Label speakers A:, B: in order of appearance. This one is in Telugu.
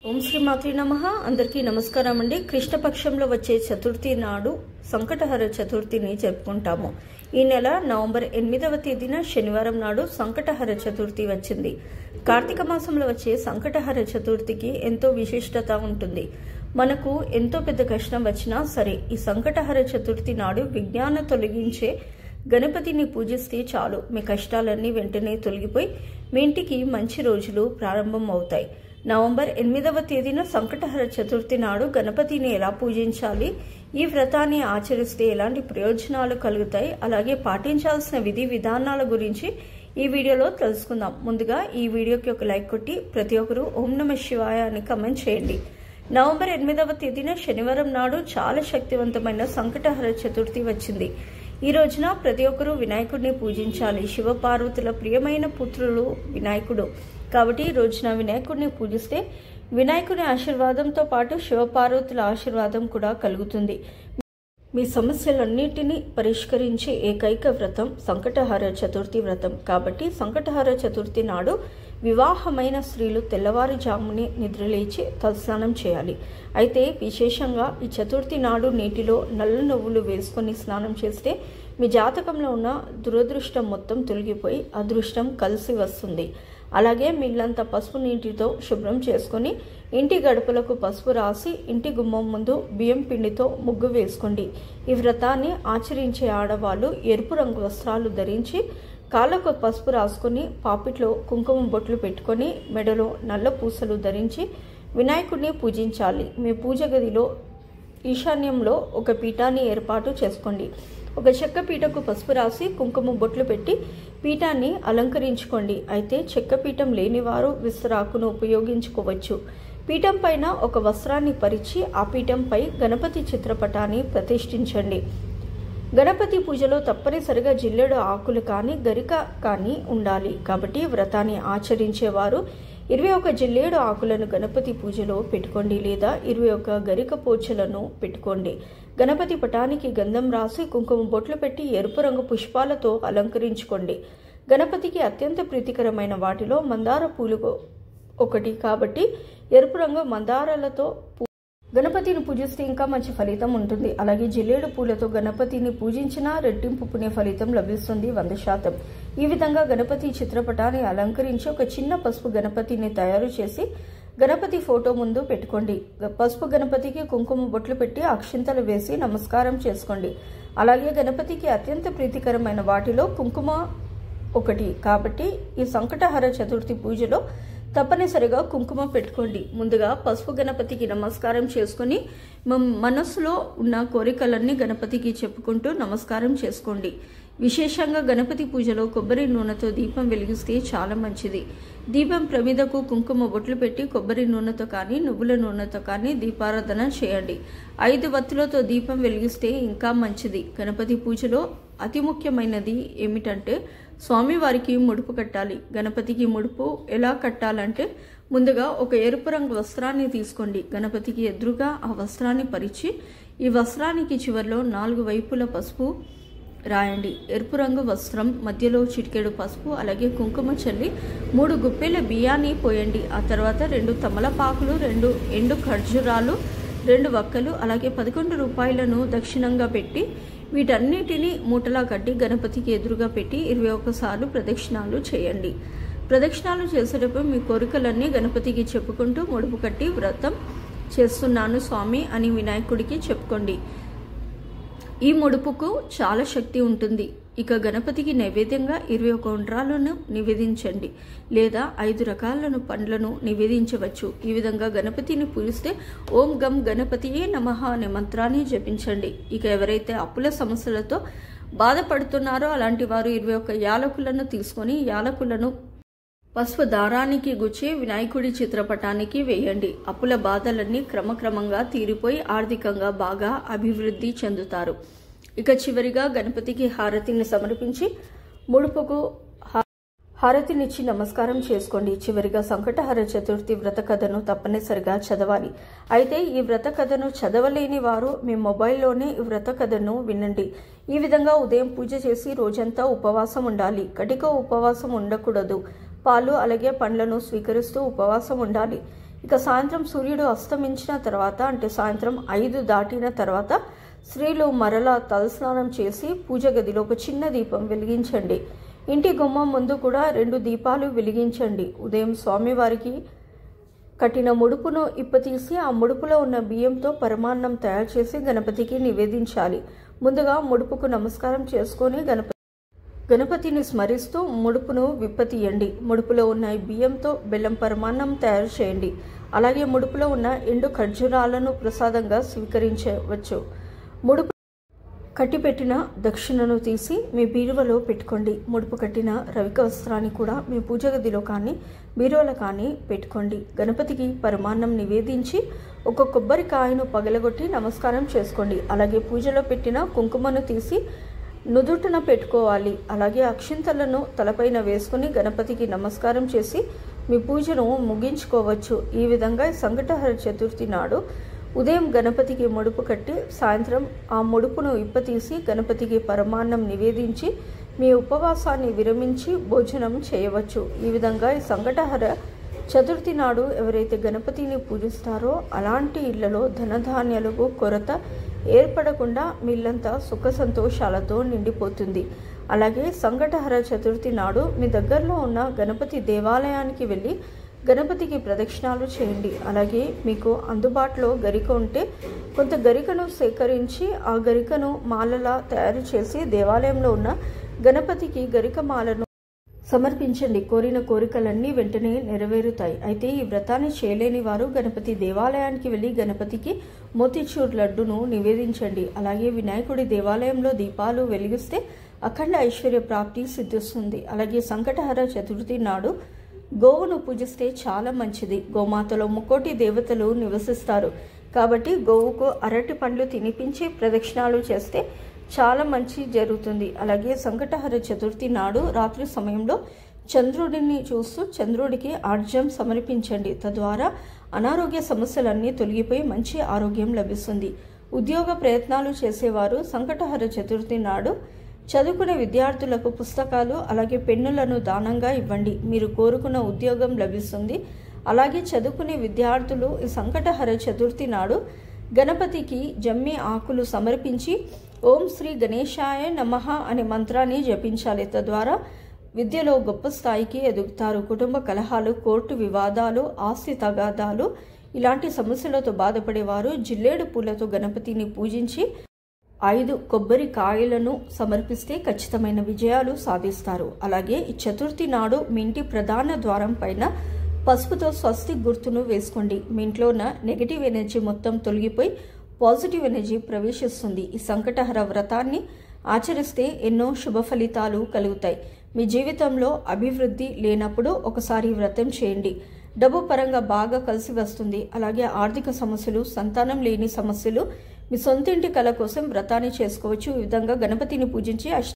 A: ఓం శ్రీమాత్రే నమః. అందరికీ నమస్కారం అండి. కృష్ణపక్షంలో వచ్చే చతుర్థి నాడు సంకటహర చతుర్థిని జరుపుకుంటాము. ఈ నెల నవంబర్ 8వ తేదీన శనివారం నాడు సంకటహర చతుర్థి వచ్చింది. కార్తీక మాసంలో వచ్చే సంకటహర చతుర్థికి ఎంతో విశిష్టత ఉంటుంది. మనకు ఎంతో పెద్ద కష్టం వచ్చినా సరే ఈ సంకటహర చతుర్థి నాడు విజ్ఞాన తొలగించే గణపతిని పూజిస్తే చాలు, మీ కష్టాలన్నీ వెంటనే తొలగిపోయి మీ ఇంటికి మంచి రోజులు ప్రారంభం అవుతాయి. నవంబర్ 8వ తేదీన సంకటహర చతుర్థి నాడు గణపతిని ఎలా పూజించాలి, ఈ వ్రతాన్ని ఆచరిస్తే ఎలాంటి ప్రయోజనాలు కలుగుతాయి, అలాగే పాటించాల్సిన విధి విధానాల గురించి ఈ వీడియోలో తెలుసుకుందాం. ముందుగా ఈ వీడియోకి ఒక లైక్ కొట్టి ప్రతి ఒక్కరూ ఓం నమః శివాయ అని కమెంట్ చేయండి. నవంబర్ 8వ తేదీన శనివారం నాడు చాలా శక్తివంతమైన సంకటహర చతుర్థి వచ్చింది. ఈ రోజున ప్రతి ఒక్కరూ వినాయకుడిని పూజించాలి. శివపార్వతుల ప్రియమైన పుత్రులు వినాయకుడు కాబట్టి ఈ రోజున వినాయకుడిని పూజిస్తే వినాయకుని ఆశీర్వాదంతో పాటు శివపార్వతుల ఆశీర్వాదం కూడా కలుగుతుంది. మీ సమస్యలన్నిటినీ పరిష్కరించే ఏకైక వ్రతం సంకటహర చతుర్థి వ్రతం. కాబట్టి సంకటహర చతుర్థి నాడు వివాహమైన స్త్రీలు తెల్లవారుజామునే నిద్రలేచి తలస్నానం చేయాలి. అయితే విశేషంగా ఈ చతుర్థి నాడు నీటిలో నల్ల నువ్వులు వేసుకొని స్నానం చేస్తే మీ జాతకంలో ఉన్న దురదృష్టం మొత్తం తొలగిపోయి అదృష్టం కలిసి వస్తుంది. అలాగే మిగిలినంత పసుపు నీటితో శుభ్రం చేసుకొని ఇంటి గడపలకు పసుపు రాసి ఇంటి గుమ్మం ముందు బియ్యం పిండితో ముగ్గు వేసుకోండి. ఈ వ్రతాన్ని ఆచరించే ఆడవాళ్ళు ఎరుపు రంగు వస్త్రాలు ధరించి కాళ్ళకు పసుపు రాసుకొని పాపిట్లో కుంకుమ బొట్లు పెట్టుకొని మెడలో నల్ల పూసలు ధరించి వినాయకుడిని పూజించాలి. మీ పూజ గదిలో ఈశాన్యంలో ఒక పీఠాన్ని ఏర్పాటు చేసుకోండి. ఒక చెక్క పీటకు పసుపు రాసి కుంకుమ బొట్లు పెట్టి పీఠాన్ని అలంకరించుకోండి. అయితే చెక్క పీఠం లేనివారు విస్తరాకును ఉపయోగించుకోవచ్చు. పీఠం పైన ఒక వస్త్రాన్ని పరిచి ఆ పీఠంపై గణపతి చిత్రపటాన్ని ప్రతిష్ఠించండి. గణపతి పూజలో తప్పనిసరిగా జిల్లేడు ఆకులు కానీ గరిక కానీ ఉండాలి. కాబట్టి వ్రతాన్ని ఆచరించేవారు 21 జిల్లేడు ఆకులను గణపతి పూజలో పెట్టుకోండి, లేదా 21 గరిక పోచలను పెట్టుకోండి. గణపతి పటానికి గంధం రాసి కుంకుమ బొట్లు పెట్టి ఎరుపు రంగు పుష్పాలతో అలంకరించుకోండి. గణపతికి అత్యంత ప్రీతికరమైన వాటిలో మందార పూలు ఒకటి కాబట్టి ఎరుపు రంగు మందారాలతో గణపతిని పూజిస్తే ఇంకా మంచి ఫలితం ఉంటుంది. అలాగే జిల్లేడు పూలతో గణపతిని పూజించినా రెట్టింపు పుణ్య ఫలితం లభిస్తుంది 100%. ఈ విధంగా గణపతి చిత్రపటాన్ని అలంకరించి ఒక చిన్న పసుపు గణపతిని తయారు చేసి గణపతి ఫోటో ముందు పెట్టుకోండి. పసుపు గణపతికి కుంకుమ బొట్లు పెట్టి అక్షింతలు వేసి నమస్కారం చేసుకోండి. అలాగే గణపతికి అత్యంత ప్రీతికరమైన వాటిలో కుంకుమ ఒకటి కాబట్టి ఈ సంకటహర చతుర్థి పూజలో తప్పనిసరిగా కుంకుమ పెట్టుకోండి. ముందుగా పసుపు గణపతికి నమస్కారం చేసుకుని మనస్సులో ఉన్న కోరికలన్నీ గణపతికి చెప్పుకుంటూ నమస్కారం చేసుకోండి. విశేషంగా గణపతి పూజలో కొబ్బరి నూనెతో దీపం వెలిగిస్తే చాలా మంచిది. దీపం ప్రమిదకు కుంకుమ బొట్లు పెట్టి కొబ్బరి నూనెతో కానీ నువ్వుల నూనెతో కానీ దీపారాధన చేయండి. 5 వత్తులతో దీపం వెలిగిస్తే ఇంకా మంచిది. గణపతి పూజలో అతి ముఖ్యమైనది ఏమిటంటే స్వామివారికి ముడుపు కట్టాలి. గణపతికి ముడుపు ఎలా కట్టాలంటే ముందుగా ఒక ఎరుపు రంగు వస్త్రాన్ని తీసుకోండి. గణపతికి ఎదురుగా ఆ వస్త్రాన్ని పరిచి ఈ వస్త్రానికి చివరిలో 4 వైపుల పసుపు రాయండి. ఎరుపు రంగు వస్త్రం మధ్యలో చిటికెడు పసుపు అలాగే కుంకుమ చల్లి 3 గుప్పెల బియ్యాన్ని పోయండి. ఆ తర్వాత 2 తమలపాకులు, 2 ఎండు ఖర్జూరాలు, 2 వక్కలు అలాగే 11 రూపాయలను దక్షిణంగా పెట్టి వీటన్నిటినీ మూటలా కట్టి గణపతికి ఎదురుగా పెట్టి 21 సార్లు ప్రదక్షిణాలు చేయండి. ప్రదక్షిణాలు చేసేటప్పుడు మీ కోరికలన్నీ గణపతికి చెప్పుకుంటూ ముడుపు కట్టి వ్రతం చేస్తున్నాను స్వామి అని వినాయకుడికి చెప్పుకోండి. ఈ ముడుపుకు చాలా శక్తి ఉంటుంది. ఇక గణపతికి నైవేద్యంగా 21 ఉండ్రాలను నివేదించండి, లేదా 5 రకాలను పండ్లను నివేదించవచ్చు. ఈ విధంగా గణపతిని పూజిస్తే ఓం గం గణపతియే నమః అనే మంత్రాన్ని జపించండి. ఇక ఎవరైతే అప్పుల సమస్యలతో బాధపడుతున్నారో అలాంటి వారు 21 యాలకులను తీసుకొని యాలకులను పసుపు దారానికి గుచ్చి వినాయకుడి చిత్రపటానికి వేయండి. అప్పుల బాధలన్నీ క్రమక్రమంగా తీరిపోయి ఆర్థికంగా బాగా అభివృద్ధి చెందుతారు. ఇక చివరిగా గణపతికి హారతిని సమర్పించి ముడుపుకు హారతినిచ్చి నమస్కారం చేసుకోండి. చివరిగా సంకటహర చతుర్థి వ్రత కథను తప్పనిసరిగా చదవాలి. అయితే ఈ వ్రత కథను చదవలేని వారు మీ మొబైల్లోనే ఈ వ్రత కథను వినండి. ఈ విధంగా ఉదయం పూజ చేసి రోజంతా ఉపవాసం ఉండాలి. కటిక ఉపవాసం ఉండకూడదు. పాలు అలాగే పండ్లను స్వీకరిస్తూ ఉపవాసం ఉండాలి. ఇక సాయంత్రం సూర్యుడు అస్తమించిన తర్వాత అంటే సాయంత్రం 5 దాటిన తర్వాత స్త్రీలు మరలా తలస్నానం చేసి పూజ గదిలో ఒక చిన్న దీపం వెలిగించండి. ఇంటి గుమ్మం ముందు కూడా 2 దీపాలు వెలిగించండి. ఉదయం స్వామివారికి కట్టిన ముడుపును ఇప్పతీసి ఆ ముడుపులో ఉన్న బియ్యంతో పరమాన్నం తయారు చేసి గణపతికి నివేదించాలి. ముందుగా ముడుపుకు నమస్కారం చేసుకొని గణపతిని స్మరిస్తూ ముడుపును విప్పతీయండి. ముడుపులో ఉన్న బియ్యంతో బెల్లం పరమాన్నం తయారు చేయండి. అలాగే ముడుపులో ఉన్న ఎండు ఖర్జూరాలను ప్రసాదంగా స్వీకరించవచ్చు. ముడుపు కట్టిపెట్టిన దక్షిణను తీసి మీ బీరువలో పెట్టుకోండి. ముడుపు కట్టిన రవిక వస్త్రాన్ని కూడా మీ పూజ గదిలో కానీ బీరువలో కానీ పెట్టుకోండి. గణపతికి పరమాన్నం నివేదించి ఒక కొబ్బరికాయను పగలగొట్టి నమస్కారం చేసుకోండి. అలాగే పూజలో పెట్టిన కుంకుమను తీసి నుదుటిన పెట్టుకోవాలి. అలాగే అక్షింతలను తలపైన వేసుకుని గణపతికి నమస్కారం చేసి మీ పూజను ముగించుకోవచ్చు. ఈ విధంగా సంకటహర చతుర్థి నాడు ఉదయం గణపతికి ముడుపు కట్టి సాయంత్రం ఆ ముడుపును ఇప్పతీసి గణపతికి పరమాన్నం నివేదించి మీ ఉపవాసాన్ని విరమించి భోజనం చేయవచ్చు. ఈ విధంగా ఈ సంకటహర చతుర్థి నాడు ఎవరైతే గణపతిని పూజిస్తారో అలాంటి ఇళ్లలో ధనధాన్యాలకు కొరత ఏర్పడకుండా మీ ఇల్లంతా సుఖ సంతోషాలతో నిండిపోతుంది. అలాగే సంకటహర చతుర్థి నాడు మీ దగ్గరలో ఉన్న గణపతి దేవాలయానికి వెళ్ళి గణపతికి ప్రదక్షిణాలు చేయండి. అలాగే మీకు అందుబాటులో గరిక ఉంటే కొంత గరికను సేకరించి ఆ గరికను మాలలా తయారు చేసి దేవాలయంలో ఉన్న గణపతికి గరిక మాలను సమర్పించండి. కోరిన కోరికలన్నీ వెంటనే నెరవేరుతాయి. అయితే ఈ వ్రతాన్ని చేయలేని వారు గణపతి దేవాలయానికి వెళ్ళి గణపతికి మోతిచూర్ లడ్డును నివేదించండి. అలాగే వినాయకుడి దేవాలయంలో దీపాలు వెలిగిస్తే అఖండ ఐశ్వర్య ప్రాప్తి సిద్ధిస్తుంది. అలాగే సంకటహర చతుర్థి నాడు గోవును పూజిస్తే చాలా మంచిది. గోమాతలో 3 దేవతలు నివసిస్తారు కాబట్టి గోవుకు అరటి పండ్లు తినిపించి ప్రదక్షిణాలు చేస్తే చాలా మంచి జరుగుతుంది. అలాగే సంకటహర చతుర్థి నాడు రాత్రి సమయంలో చంద్రుడిని చూస్తూ చంద్రుడికి ఆర్జ్యం సమర్పించండి. తద్వారా అనారోగ్య సమస్యలన్నీ తొలగిపోయి మంచి ఆరోగ్యం లభిస్తుంది. ఉద్యోగ ప్రయత్నాలు చేసేవారు సంకటహర చతుర్థి నాడు చదువుకునే విద్యార్థులకు పుస్తకాలు అలాగే పెన్నులను దానంగా ఇవ్వండి. మీరు కోరుకున్న ఉద్యోగం లభిస్తుంది. అలాగే చదువుకునే విద్యార్థులు ఈ సంకటహర చతుర్థి నాడు గణపతికి జమ్మి ఆకులు సమర్పించి ఓం శ్రీ గణేశాయ నమః అనే మంత్రాన్ని జపించాలి. తద్వారా విద్యలో గొప్ప స్థాయికి ఎదుగుతారు. కుటుంబ కలహాలు, కోర్టు వివాదాలు, ఆస్తి తగాదాలు ఇలాంటి సమస్యలతో బాధపడేవారు జిల్లేడు పూలతో గణపతిని పూజించి 5 కొబ్బరికాయలను సమర్పిస్తే ఖచ్చితమైన విజయాలు సాధిస్తారు. అలాగే ఈ చతుర్థి నాడు మీ ఇంటి ప్రధాన ద్వారం పైన పసుపుతో స్వస్తి గుర్తును వేసుకోండి. మీ ఇంట్లో ఉన్న నెగిటివ్ ఎనర్జీ మొత్తం తొలగిపోయి పాజిటివ్ ఎనర్జీ ప్రవేశిస్తుంది. ఈ సంకటహర వ్రతాన్ని ఆచరిస్తే ఎన్నో శుభ ఫలితాలు కలుగుతాయి. మీ జీవితంలో అభివృద్ధి లేనప్పుడు ఒకసారి వ్రతం చేయండి. డబ్బు పరంగా బాగా కలిసి వస్తుంది. అలాగే ఆర్థిక సమస్యలు, సంతానం లేని సమస్యలు, మీ సొంతింటి కళ కోసం వ్రతాన్ని చేసుకోవచ్చు. ఈ విధంగా గణపతిని పూజించి